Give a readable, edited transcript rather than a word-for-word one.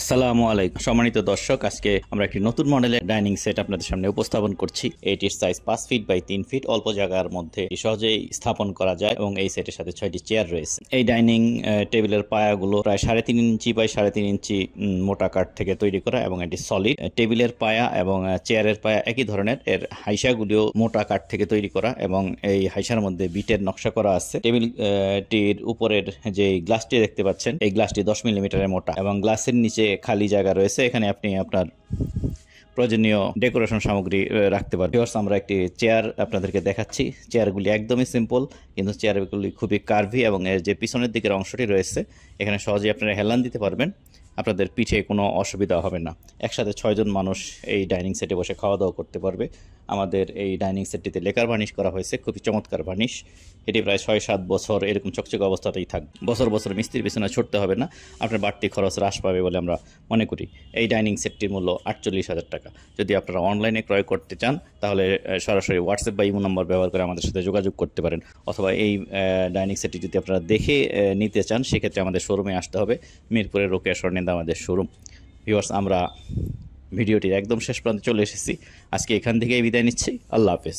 আসসালামু আলাইকুম সম্মানিত দর্শক, আজকে আমরা একটি নতুন মডেলের ডাইনিং সেট আপনাদের সামনে উপস্থাপন করছি। এটির সাইজ 5 ফিট বাই 3 ফিট, অল্প জায়গার মধ্যে সহজেই স্থাপন করা যায় এবং এই সেটের সাথে 6টি চেয়ার রয়েছে। এই ডাইনিং টেবিলের পায়াগুলো প্রায় 3.5 ইঞ্চি বাই 3.5 ইঞ্চি মোটা কাঠ থেকে তৈরি করা এবং এটি সলিড। টেবিলের পায়া এবং চেয়ারের পায়া একই ধরনের, এর হাইসাগুলিও মোটা কাঠ থেকে তৈরি করা এবং এই হাইসার মধ্যে বিটের নকশা করা আছে। টেবিলটির উপরের যে গ্লাসটি দেখতে পাচ্ছেন, এই গ্লাসটি 10 মিলিমিটারের মোটা এবং গ্লাসের নিচে খালি জায়গা রয়েছে, এখানে আপনি আপনার প্রয়োজনীয় ডেকোরেশন সামগ্রী রাখতে পারবেন। আমরা একটি চেয়ার আপনাদেরকে দেখাচ্ছি। চেয়ারগুলি একদমই সিম্পল, কিন্তু চেয়ারগুলি খুবই কার্ভি এবং এর যে পিছনের দিকের অংশটি রয়েছে, এখানে সহজেই আপনারা হেলান দিতে পারবেন, আপনাদের পিঠে কোনো অসুবিধা হবে না। একসাথে 6 জন মানুষ এই ডাইনিং সেটে বসে খাওয়া দাওয়া করতে পারবে। আমাদের এই ডাইনিং সেটটিতে লেকার বার্নিশ করা হয়েছে, খুবই চমৎকার বার্নিশ। এটি প্রায় 6-7 বছর এরকম চকচকে অবস্থাতেই থাকবে। বছর বছর মিস্ত্রির পিছনে ছুটতে হবে না, আপনার বাড়তি খরচ হ্রাস পাবে বলে আমরা মনে করি। এই ডাইনিং সেটটির মূল্য 48,000 টাকা। যদি আপনারা অনলাইনে ক্রয় করতে চান তাহলে সরাসরি হোয়াটসঅ্যাপ বা ইমো নম্বর ব্যবহার করে আমাদের সাথে যোগাযোগ করতে পারেন, অথবা এই ডাইনিং সেটটি যদি আপনারা দেখে নিতে চান সেক্ষেত্রে আমাদের শোরুমে আসতে হবে। মিরপুরের রোকেয়া স্বর্ণেন্দা আমাদের শোরুম। ভিউয়ার্স, আমরা ভিডিওটির একদম শেষ প্রান্তে চলে এসেছি। আজকে এখান থেকেই বিদায় নিচ্ছি। আল্লাহ হাফেজ।